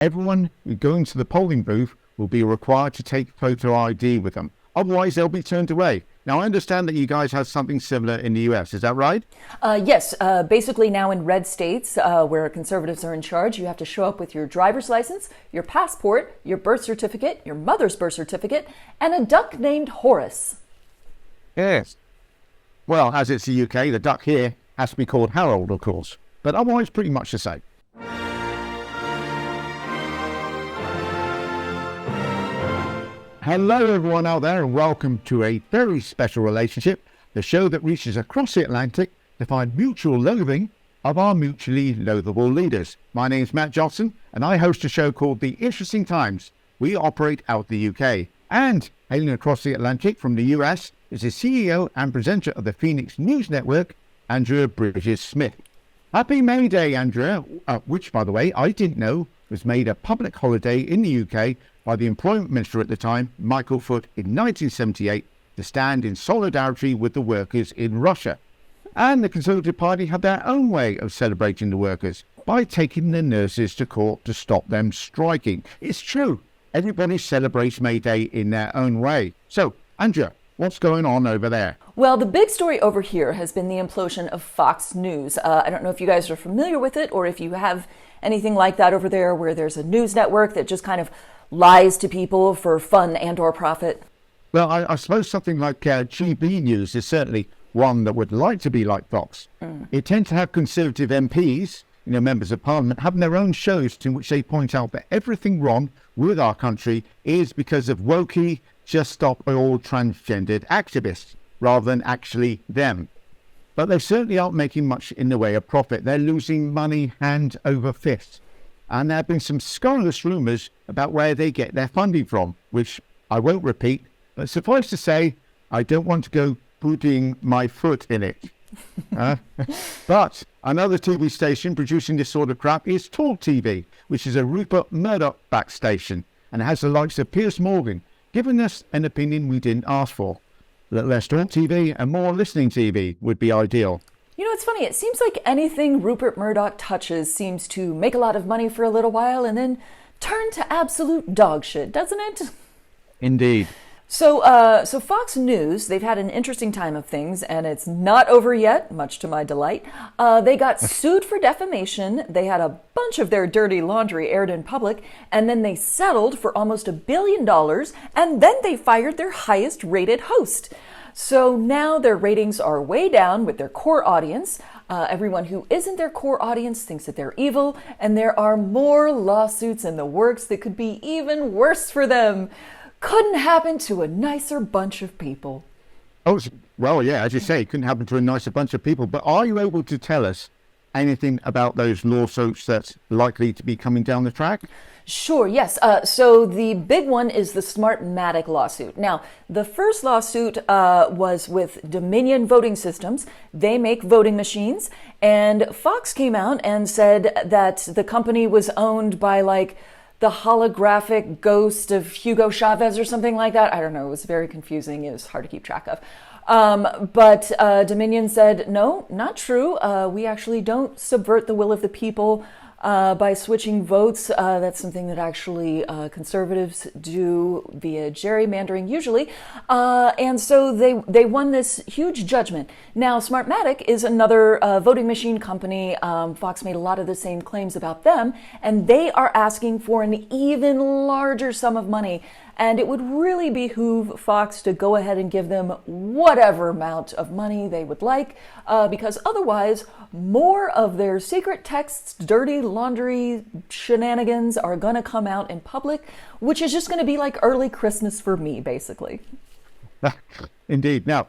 Everyone going to the polling booth will be required to take photo ID with them. Otherwise, they'll be turned away. Now, I understand that you guys have something similar in the US. Is that right? Yes. Basically, now in red states where conservatives are in charge, you have to show up with your driver's license, your passport, your birth certificate, your mother's birth certificate, and a duck named Horace. Yes. Well, as it's the UK, the duck here has to be called Harold, of course. But otherwise, pretty much the same. Hello everyone out there and welcome to a very special relationship, the show that reaches across the Atlantic to find mutual loathing of our mutually loathable leaders. My name's Matt Johnston and I host a show called The Interesting Times. We operate out the UK. And hailing across the Atlantic from the US is the CEO and presenter of the Fenix News Network, Andrea Bridges-Smith. Happy May Day, Andrea, which by the way I didn't know was made a public holiday in the UK by the Employment Minister at the time, Michael Foot, in 1978 to stand in solidarity with the workers in Russia. And the Conservative Party have their own way of celebrating the workers by taking the nurses to court to stop them striking. It's true, everybody celebrates May Day in their own way. So, Andrea, what's going on over there? Well, the big story over here has been the implosion of Fox News. I don't know if you guys are familiar with it or if you have anything like that over there where there's a news network that just kind of lies to people for fun and or profit. Well, I suppose something like GB News is certainly one that would like to be like Fox. It tends to have Conservative MPs, members of Parliament, having their own shows in which they point out that everything wrong with our country is because of wokey, just stop all transgendered activists, rather than actually them. But they certainly aren't making much in the way of profit. They're losing money hand over fist. And there have been some scurrilous rumours about where they get their funding from, which I won't repeat, but suffice to say, I don't want to go putting my foot in it. But another TV station producing this sort of crap is Talk TV, which is a Rupert Murdoch-backed station, and it has the likes of Piers Morgan, giving us an opinion we didn't ask for. A little less Talk TV and more listening TV would be ideal. You know, it's funny. It seems like anything Rupert Murdoch touches seems to make a lot of money for a little while and then turn to absolute dog shit, doesn't it? Indeed. So Fox News, they've had an interesting time of things, and it's not over yet, much to my delight. They got sued for defamation. They had a bunch of their dirty laundry aired in public, and then they settled for almost $1 billion, and then they fired their highest rated host. So now their ratings are way down with their core audience. Everyone who isn't their core audience thinks that they're evil, and there are more lawsuits in the works that could be even worse for them. Couldn't happen to a nicer bunch of people. Oh, well, yeah, as you say, it couldn't happen to a nicer bunch of people. But are you able to tell us anything about those lawsuits that's likely to be coming down the track? Sure, yes. So the big one is the SmartMatic lawsuit. Now, the first lawsuit was with Dominion Voting Systems. They make voting machines. And Fox came out and said that the company was owned by, the holographic ghost of Hugo Chavez or something like that. I don't know. It was very confusing. It was hard to keep track of. But Dominion said, no, not true. We actually don't subvert the will of the people by switching votes. That's something that actually conservatives do via gerrymandering usually. And so they won this huge judgment. Now, Smartmatic is another voting machine company. Fox made a lot of the same claims about them, and they are asking for an even larger sum of money. And it would really behoove Fox to go ahead and give them whatever amount of money they would like, because otherwise, more of their secret texts, dirty laundry shenanigans are going to come out in public, which is just going to be like early Christmas for me, basically. Indeed. Now,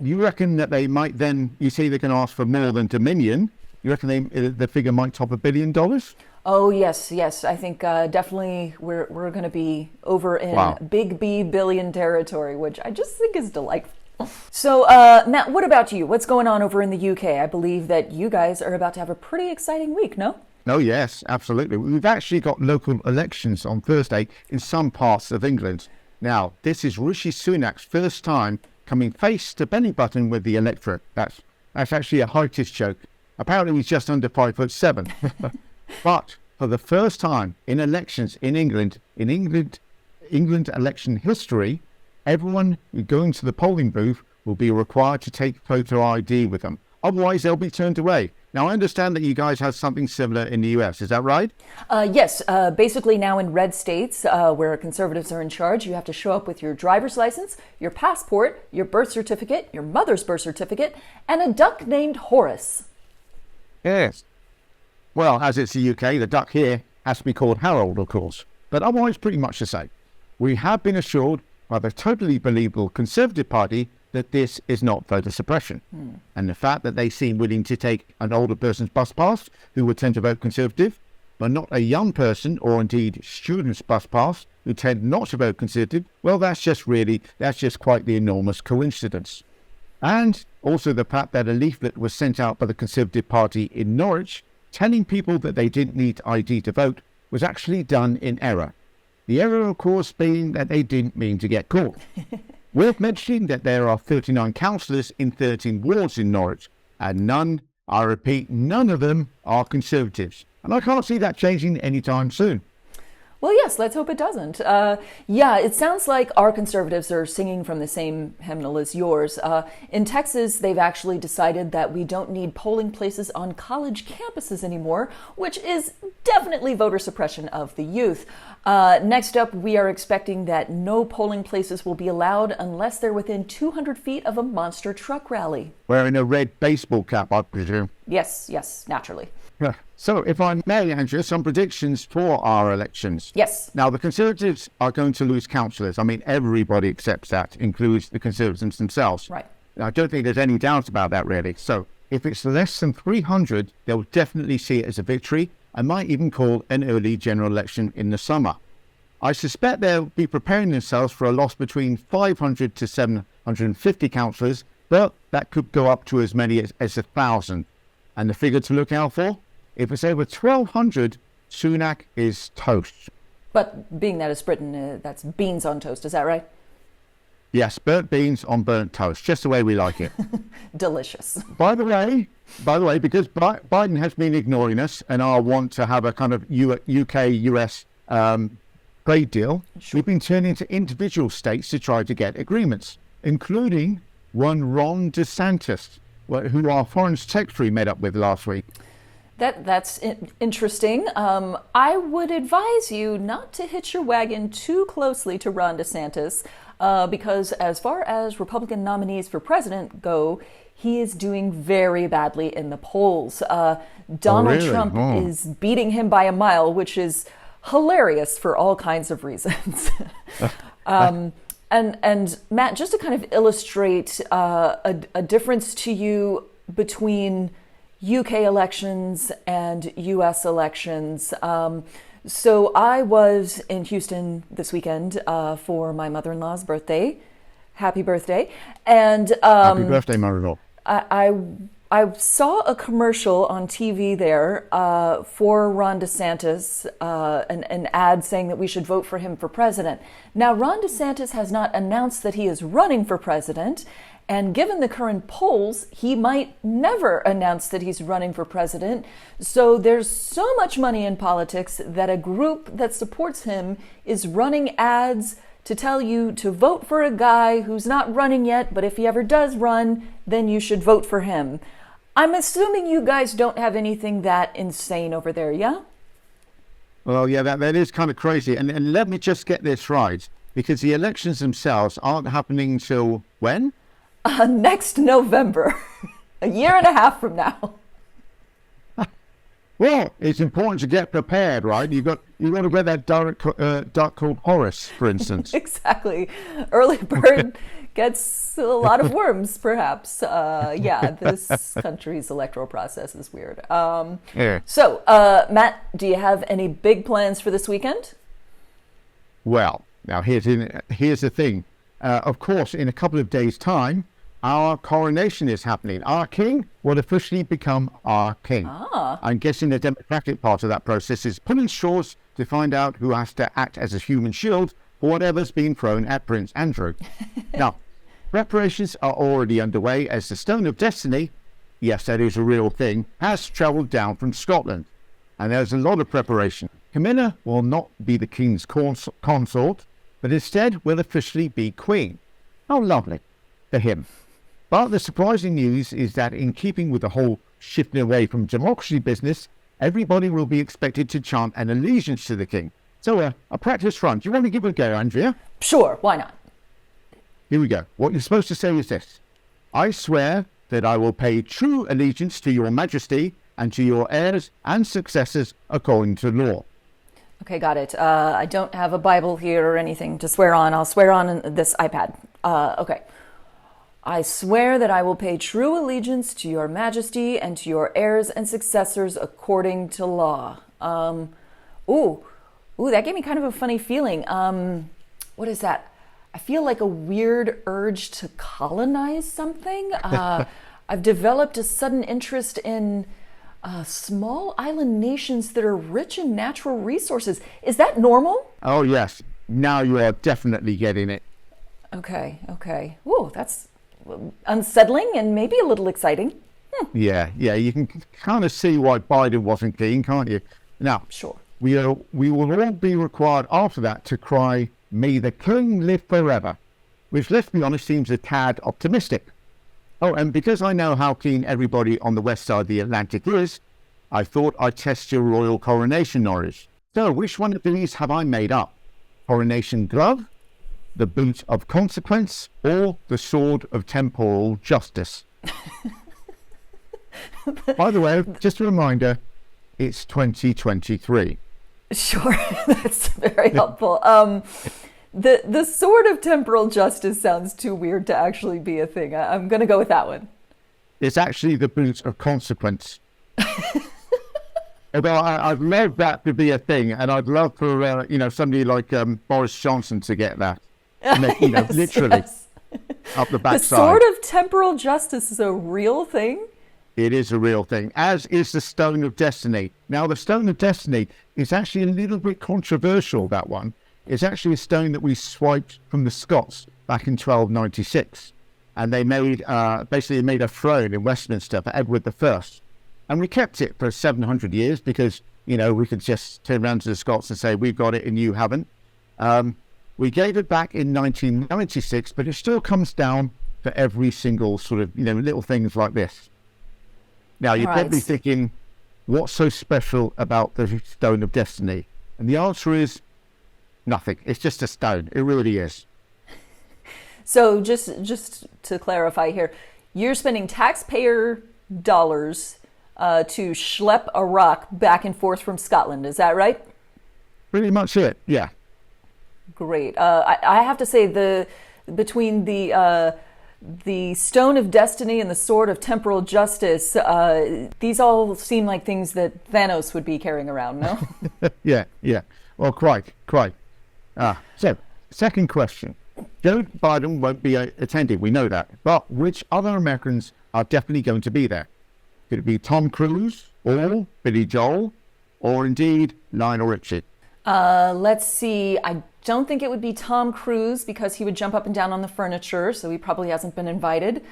you reckon that they might then, you say they can ask for more than Dominion, you reckon the figure might top $1 billion? Oh, yes. I think definitely we're going to be over in big B billion territory, which I just think is delightful. So, Matt, what about you? What's going on over in the UK? I believe that you guys are about to have a pretty exciting week, no? Oh, yes, absolutely. We've actually got local elections on Thursday in some parts of England. Now, this is Rishi Sunak's first time coming face to belly button with the electorate. That's actually a heightist joke. Apparently he's just under 5'7". But for the first time in elections in England election history, everyone going to the polling booth will be required to take photo ID with them. Otherwise, they'll be turned away. Now, I understand that you guys have something similar in the US. Is that right? Yes. Basically, now in red states where conservatives are in charge, you have to show up with your driver's license, your passport, your birth certificate, your mother's birth certificate, and a duck named Horace. Yes. Well, as it's the UK, the duck here has to be called Harold, of course. But otherwise, pretty much the same. We have been assured by the totally believable Conservative Party that this is not voter suppression. And the fact that they seem willing to take an older person's bus pass who would tend to vote Conservative, but not a young person or indeed students' bus pass who tend not to vote Conservative, well, that's just quite the enormous coincidence. And also the fact that a leaflet was sent out by the Conservative Party in Norwich telling people that they didn't need ID to vote was actually done in error. The error, of course, being that they didn't mean to get caught. Worth mentioning that there are 39 councillors in 13 wards in Norwich, and none, I repeat, none of them are Conservatives. And I can't see that changing anytime soon. Well, yes, let's hope it doesn't. Yeah, it sounds like our conservatives are singing from the same hymnal as yours. In Texas, they've actually decided that we don't need polling places on college campuses anymore, which is definitely voter suppression of the youth. Next up, we are expecting that no polling places will be allowed unless they're within 200 feet of a monster truck rally. Wearing a red baseball cap, I presume. Yes, naturally. So, if I may, Andrea, some predictions for our elections. Yes. Now, the Conservatives are going to lose councillors. I mean, everybody accepts that, includes the Conservatives themselves. Right. I don't think there's any doubt about that, really. So, if it's less than 300, they'll definitely see it as a victory and might even call an early general election in the summer. I suspect they'll be preparing themselves for a loss between 500 to 750 councillors, but that could go up to as many as 1,000. And the figure to look out for? If it's over 1,200, Sunak is toast. But being that it's Britain, that's beans on toast, is that right? Yes, burnt beans on burnt toast, just the way we like it. Delicious. By the way, because Biden has been ignoring us and our want to have a kind of UK-US trade deal, Sure. We've been turning to individual states to try to get agreements, including one Ron DeSantis, who our foreign secretary met up with last week. That's interesting. I would advise you not to hitch your wagon too closely to Ron DeSantis, because as far as Republican nominees for president go, he is doing very badly in the polls. Donald Trump is beating him by a mile, which is hilarious for all kinds of reasons. And Matt, just to kind of illustrate a difference to you between UK elections and US elections. So I was in Houston this weekend for my mother-in-law's birthday. Happy birthday. And Happy birthday, mother-in-law. I saw a commercial on TV there for Ron DeSantis, an ad saying that we should vote for him for president. Now, Ron DeSantis has not announced that he is running for president, and given the current polls, he might never announce that he's running for president. So there's so much money in politics that a group that supports him is running ads to tell you to vote for a guy who's not running yet, but if he ever does run, then you should vote for him. I'm assuming you guys don't have anything that insane over there, yeah? Well, yeah, that is kind of crazy. And let me just get this right, because the elections themselves aren't happening till when? Next November, a year and a half from now. Well, it's important to get prepared, right? You've got to wear that duck called Horace, for instance. Exactly. Early bird gets a lot of worms, perhaps. Yeah, this country's electoral process is weird. Yeah. So, Matt, do you have any big plans for this weekend? Well, now here's the thing. Of course, in a couple of days' time, our coronation is happening. Our king will officially become our king. I'm guessing the democratic part of that process is pulling straws to find out who has to act as a human shield for whatever's been thrown at Prince Andrew. Now, preparations are already underway as the Stone of Destiny, yes, that is a real thing, has travelled down from Scotland. and there's a lot of preparation. Camilla will not be the king's consort, but instead will officially be queen. How lovely for him. But the surprising news is that in keeping with the whole shifting away from democracy business, everybody will be expected to chant an allegiance to the king. So a practice run. Do you want to give it a go, Andrea? Sure, why not? Here we go. What you're supposed to say is this. I swear that I will pay true allegiance to your majesty and to your heirs and successors according to law. Okay, got it. I don't have a Bible here or anything to swear on. I'll swear on this iPad. Okay. I swear that I will pay true allegiance to your majesty and to your heirs and successors according to law. Ooh, that gave me kind of a funny feeling. What is that? I feel like a weird urge to colonize something. I've developed a sudden interest in small island nations that are rich in natural resources. Is that normal? Oh, yes. Now you are definitely getting it. Okay. Ooh, that's unsettling and maybe a little exciting. Yeah, you can kind of see why Biden wasn't keen, can't you? Now, Sure. we will all be required after that to cry, "May the king live forever," which, let's be honest, seems a tad optimistic. Oh, and because I know how keen everybody on the west side of the Atlantic is, I thought I'd test your royal coronation knowledge. So, which one of these have I made up? Coronation glove, the boot of consequence, or the sword of temporal justice? By the way, just a reminder, it's 2023. Sure, that's very helpful. The sword of temporal justice sounds too weird to actually be a thing. I'm going to go with that one. It's actually the boot of consequence. Well, I'd love that to be a thing, and I'd love for somebody like Boris Johnson to get that. Yes, literally yes. up the backside. The sword of temporal justice is a real thing? It is a real thing, as is the Stone of Destiny. Now, the Stone of Destiny is actually a little bit controversial, that one. It's actually a stone that we swiped from the Scots back in 1296. And they made a throne in Westminster for Edward I. And we kept it for 700 years because, we could just turn around to the Scots and say, we've got it and you haven't. We gave it back in 1996, but it still comes down for every single sort of, little things like this. Now, you're probably thinking, what's so special about the Stone of Destiny? And the answer is nothing. It's just a stone. It really is. So just to clarify here, you're spending taxpayer dollars to schlep a rock back and forth from Scotland. Is that right? Pretty much it, yeah. Great. I have to say between the Stone of Destiny and the Sword of Temporal Justice, these all seem like things that Thanos would be carrying around, no? Yeah. Well, quite. So, second question. Joe Biden won't be attending, we know that. But which other Americans are definitely going to be there? Could it be Tom Cruise, or Billy Joel, or indeed Lionel Richie? Let's see. I don't think it would be Tom Cruise because he would jump up and down on the furniture, so he probably hasn't been invited.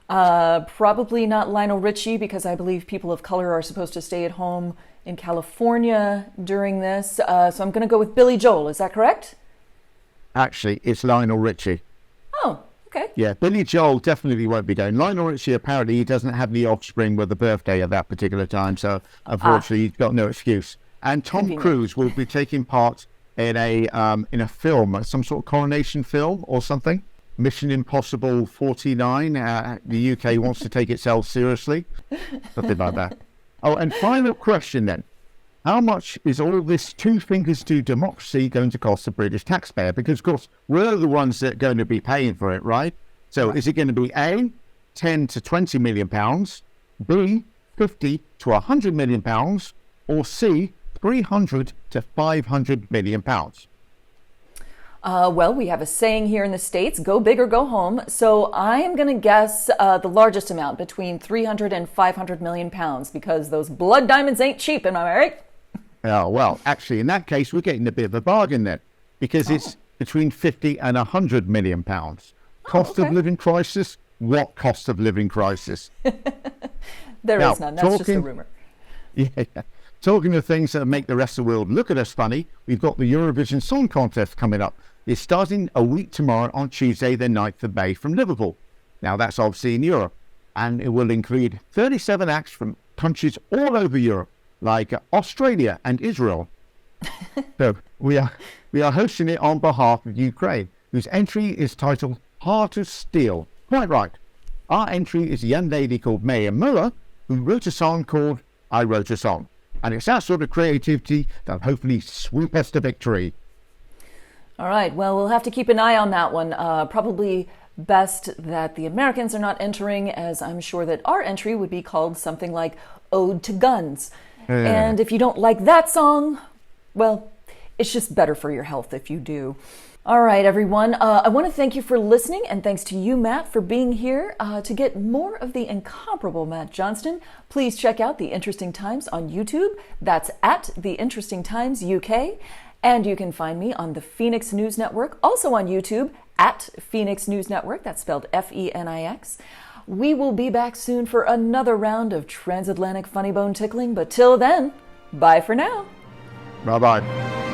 Probably not Lionel Richie because I believe people of color are supposed to stay at home in California during this. So I'm going to go with Billy Joel. Is that correct? Actually, it's Lionel Richie. Oh, okay. Yeah, Billy Joel definitely won't be going. Lionel Richie, apparently, he doesn't have the offspring with the birthday at that particular time, so unfortunately, he's got no excuse. And Tom Cruise will be taking part in a film, some sort of coronation film or something. Mission Impossible 49. The UK wants to take itself seriously. Something like that. Oh, and final question then. How much is all this two fingers to democracy going to cost the British taxpayer? Because, of course, we're the ones that are going to be paying for it, right? So is it going to be A, 10 to 20 million pounds, B, 50 to 100 million pounds, or C, 300 to 500 million pounds? Well, we have a saying here in the States, go big or go home. So I am going to guess the largest amount, between 300 and 500 million pounds, because those blood diamonds ain't cheap, am I right? Oh, well, actually, in that case, we're getting a bit of a bargain then, because it's between 50 and 100 million pounds. Cost of living crisis? What cost of living crisis? There is none. That's just a rumor. Yeah. Talking of things that make the rest of the world look at us funny, we've got the Eurovision Song Contest coming up. It's starting a week tomorrow on Tuesday, the 9th of May from Liverpool. Now, that's obviously in Europe, and it will include 37 acts from countries all over Europe, like Australia and Israel. So we are hosting it on behalf of Ukraine, whose entry is titled Heart of Steel. Quite right. Our entry is a young lady called Maya Muller, who wrote a song called I Wrote a Song. And it's that sort of creativity that hopefully sweep us to victory. All right. Well, we'll have to keep an eye on that one. Probably best that the Americans are not entering, as I'm sure that our entry would be called something like Ode to Guns. And if you don't like that song, well, it's just better for your health if you do. All right, everyone. I want to thank you for listening, and thanks to you, Matt, for being here. To get more of the incomparable Matt Johnston, please check out The Interesting Times on YouTube. That's at The Interesting Times UK. And you can find me on the Fenix News Network, also on YouTube, at Fenix News Network. That's spelled Fenix. We will be back soon for another round of transatlantic funny bone tickling, but till then, bye for now. Bye-bye.